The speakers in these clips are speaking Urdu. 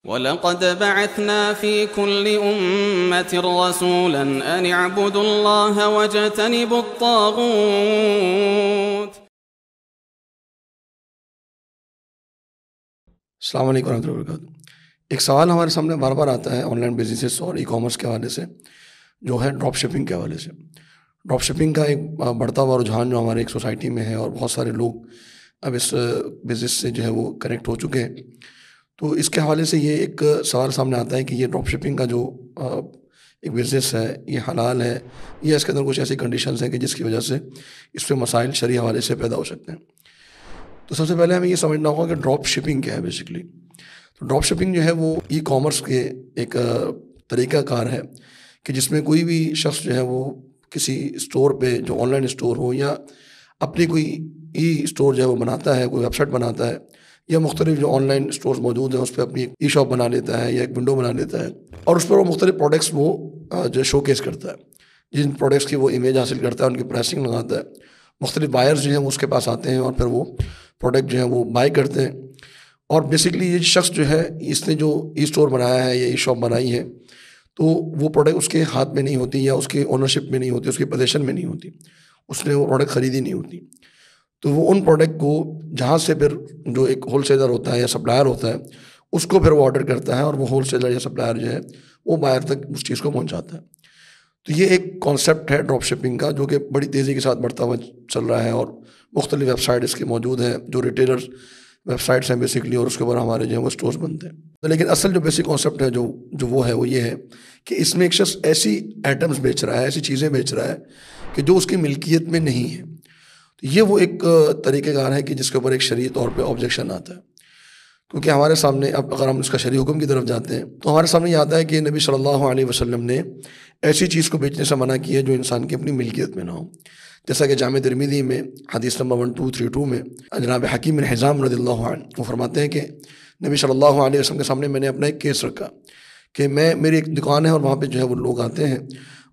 وَلَقَدْ بَعَثْنَا فِي كُلِّ أُمَّةٍ رَّسُولًا أَنِ اعْبُدُوا اللَّهَ وَاجْتَنِبُوا الطَّاغُوتَ. السلام علیکم ورحمۃ اللہ وبرکاتہ. ایک سوال ہمارے سامنے بار بار آتا ہے آن لائن بزنسز اور ای کامرس کے حوالے سے، جو ہے ڈراپ شپنگ کے حوالے سے. ڈراپ شپنگ کا ایک بڑھتا ہوا رجحان جو ہمارے ایک سوسائٹی میں ہے، اور بہت سارے لوگ اب اس بزنس سے جو ہے وہ کنیکٹ ہو چکے ہیں. تو اس کے حوالے سے یہ ایک سوال سامنے آتا ہے کہ یہ ڈراپ شپنگ کا جو ایک بزنس ہے، یہ حلال ہے یا اس کے اندر کچھ ایسی کنڈیشنز ہیں کہ جس کی وجہ سے اس پہ مسائل شرعی حوالے سے پیدا ہو سکتے ہیں. تو سب سے پہلے ہمیں یہ سمجھنا ہوگا کہ ڈراپ شپنگ کیا ہے بیسکلی. تو ڈراپ شپنگ جو ہے وہ ای کامرس کے ایک طریقہ کار ہے کہ جس میں کوئی بھی شخص جو ہے وہ کسی اسٹور پہ، جو آن لائن اسٹور ہو یا اپنی کوئی ای اسٹور جو ہے وہ بناتا ہے، کوئی ویب سائٹ بناتا ہے، یا مختلف جو آن لائن اسٹورز موجود ہیں اس پہ اپنی ای شاپ بنا لیتا ہے یا ایک ونڈو بنا لیتا ہے، اور اس پر وہ مختلف پروڈکٹس وہ جو شو کیس کرتا ہے. جن پروڈکٹس کی وہ امیج حاصل کرتا ہے، ان کی پرائسنگ لگاتا ہے. مختلف بائرز جو ہیں وہ اس کے پاس آتے ہیں اور پھر وہ پروڈکٹ جو ہے وہ بائی کرتے ہیں. اور بیسکلی یہ شخص جو ہے، اس نے جو ای اسٹور بنایا ہے یا ای شاپ بنائی ہے، تو وہ پروڈکٹ اس کے ہاتھ میں نہیں ہوتی، یا اس کی اونرشپ میں نہیں ہوتی، اس کی پوزیشن میں نہیں ہوتی، اس نے وہ پروڈکٹ خریدی نہیں ہوتی. تو وہ ان پروڈکٹ کو جہاں سے پھر جو ایک ہول سیلر ہوتا ہے یا سپلائر ہوتا ہے، اس کو پھر وہ آرڈر کرتا ہے، اور وہ ہول سیلر یا سپلائر جو ہے وہ بائر تک اس چیز کو پہنچاتا ہے. تو یہ ایک کانسیپٹ ہے ڈراپ شپنگ کا، جو کہ بڑی تیزی کے ساتھ بڑھتا ہوا چل رہا ہے، اور مختلف ویب سائٹ اس کے موجود ہیں جو ریٹیلرز ویب سائٹس ہیں بیسکلی، اور اس کے اوپر ہمارے جو ہے وہ اسٹورز بنتے ہیں. لیکن اصل جو بیسک کانسیپٹ ہے جو وہ ہے، وہ یہ ہے کہ اس میں ایک شخص ایسی آئٹمس بیچ رہا ہے، ایسی چیزیں بیچ رہا ہے کہ جو اس کی ملکیت میں نہیں ہے. تو یہ وہ ایک طریقہ کار ہے کہ جس کے اوپر ایک شرعی طور پہ آبجیکشن آتا ہے. کیونکہ ہمارے سامنے اب اگر ہم اس کا شرعی حکم کی طرف جاتے ہیں تو ہمارے سامنے یہ آتا ہے کہ نبی صلی اللہ علیہ وسلم نے ایسی چیز کو بیچنے سے منع کی ہے جو انسان کی اپنی ملکیت میں نہ ہو. جیسا کہ جامع ترمذی میں حدیث نمبر 1232 میں جناب حکیم بن حزام رضی اللہ عنہ وہ فرماتے ہیں کہ نبی صلی اللہ علیہ وسلم کے سامنے میں نے اپنا ایک کیس رکھا کہ میری ایک دکان ہے، اور وہاں پہ جو ہے وہ لوگ آتے ہیں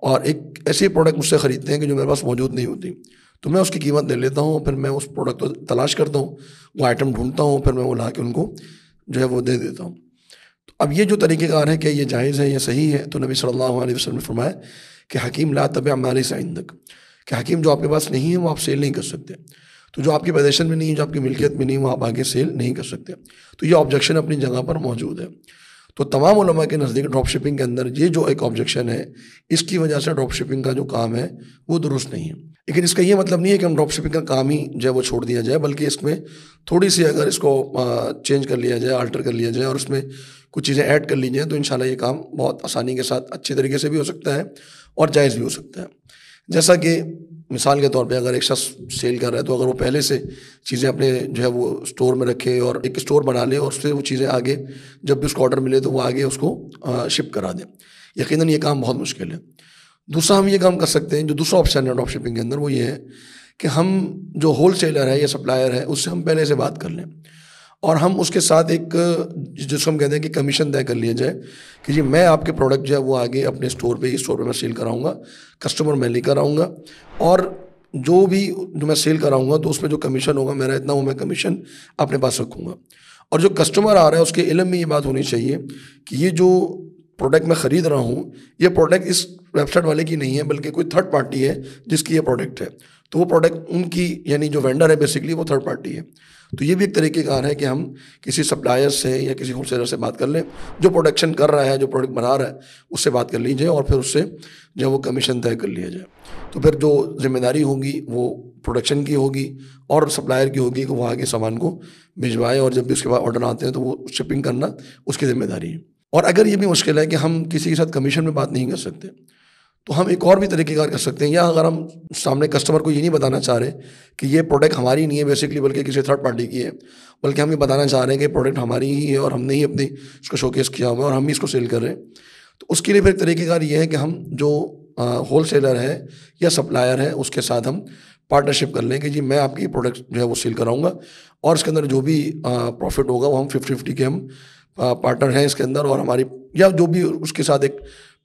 اور ایک ایسی پروڈکٹ مجھ سے خریدتے ہیں کہ جو میرے پاس موجود نہیں ہوتی. تو میں اس کی قیمت لے لیتا ہوں، پھر میں اس پروڈکٹ کو تلاش کرتا ہوں، وہ آئٹم ڈھونڈتا ہوں، پھر میں وہ لا کے ان کو جو ہے وہ دے دیتا ہوں. تو اب یہ جو طریقہ کار ہے کہ یہ جائز ہے، یہ صحیح ہے. تو نبی صلی اللہ علیہ وسلم نے فرمایا کہ حکیم لا تبع ما لیس عندک، کہ حکیم جو آپ کے پاس نہیں ہے وہ آپ سیل نہیں کر سکتے. تو جو آپ کی پوزیشن میں نہیں ہے، جو آپ کی ملکیت میں نہیں ہے، وہ آپ آگے سیل نہیں کر سکتے. تو یہ آبجیکشن اپنی جگہ پر موجود ہے. تو تمام علماء کے نزدیک ڈراپ شپنگ کے اندر یہ جو ایک آبجیکشن ہے، اس کی وجہ سے ڈراپ شپنگ کا جو کام ہے وہ درست نہیں ہے. لیکن اس کا یہ مطلب نہیں ہے کہ ہم ڈراپ شپنگ کا کام ہی جو ہے وہ چھوڑ دیا جائے، بلکہ اس میں تھوڑی سی اگر اس کو چینج کر لیا جائے، آلٹر کر لیا جائے، اور اس میں کچھ چیزیں ایڈ کر لی جائیں، تو انشاءاللہ یہ کام بہت آسانی کے ساتھ اچھے طریقے سے بھی ہو سکتا ہے اور جائز بھی ہو سکتا ہے. جیسا کہ مثال کے طور پہ اگر ایک شخص سیل کر رہا ہے، تو اگر وہ پہلے سے چیزیں اپنے جو ہے وہ اسٹور میں رکھے اور ایک اسٹور بنا لے، اور اس سے وہ چیزیں آگے جب بھی اس کو آرڈر ملے تو وہ آگے اس کو شپ کرا دے، یقیناً یہ کام بہت مشکل ہے. دوسرا ہم یہ کام کر سکتے ہیں، جو دوسرا آپشن ہے ڈراپ شپنگ کے اندر، وہ یہ ہے کہ ہم جو ہول سیلر ہے یا سپلائر ہے اس سے ہم پہلے سے بات کر لیں، اور ہم اس کے ساتھ ایک جس کو ہم کہتے ہیں کہ کمیشن طے کر لیا جائے کہ جی میں آپ کے پروڈکٹ جو ہے وہ آگے اپنے اسٹور پہ میں سیل کراؤں گا، کسٹمر میں لے کر آؤں گا، اور جو بھی جو میں سیل کراؤں گا تو اس میں جو کمیشن ہوگا میرا اتنا، وہ میں کمیشن اپنے پاس رکھوں گا. اور جو کسٹمر آ رہا ہے اس کے علم میں یہ بات ہونی چاہیے کہ یہ جو پروڈکٹ میں خرید رہا ہوں، یہ پروڈکٹ اس ویب سائٹ والے کی نہیں ہے، بلکہ کوئی تھرڈ پارٹی ہے جس کی یہ پروڈکٹ ہے. تو وہ پروڈکٹ ان کی، یعنی جو وینڈر ہے بیسکلی وہ تھرڈ پارٹی ہے. تو یہ بھی ایک طریقہ کار ہے کہ ہم کسی سپلائر سے یا کسی ہول سیلر سے بات کر لیں، جو پروڈکشن کر رہا ہے، جو پروڈکٹ بنا رہا ہے، اس سے بات کر لیجیے، اور پھر اس سے جو وہ کمیشن طے کر لیا جائے. تو پھر جو ذمہ داری ہوگی وہ پروڈکشن کی ہوگی اور سپلائر کی ہوگی کہ وہ آگے سامان کو بھجوائے، اور جب بھی اس کے بعد آرڈر آتے ہیں تو وہ شپنگ کرنا اس کی ذمہ داری ہے. اور اگر یہ بھی مشکل ہے کہ ہم کسی کے ساتھ کمیشن میں بات نہیں کر سکتے، تو ہم ایک اور بھی طریقہ کار کر سکتے ہیں. یا اگر ہم سامنے کسٹمر کو یہ نہیں بتانا چاہ رہے کہ یہ پروڈکٹ ہماری نہیں ہے بیسکلی، بلکہ کسی تھرڈ پارٹی کی ہے، بلکہ ہم یہ بتانا چاہ رہے ہیں کہ پروڈکٹ ہماری ہی ہے اور ہم نے ہی اپنی اس کو شوکیس کیا ہوا ہے اور ہم ہی اس کو سیل کر رہے ہیں، تو اس کے لیے پھر طریقہ کار یہ ہے کہ ہم جو ہول سیلر ہے یا سپلائر ہے اس کے ساتھ ہم پارٹنرشپ کر لیں کہ جی میں آپ کی پروڈکٹ جو ہے وہ سیل کراؤں گا، اور اس کے اندر جو بھی پروفٹ ہوگا وہ ہم 50-50 کے ہم پارٹنر ہیں اس کے اندر، اور ہماری یا جو بھی اس کے ساتھ ایک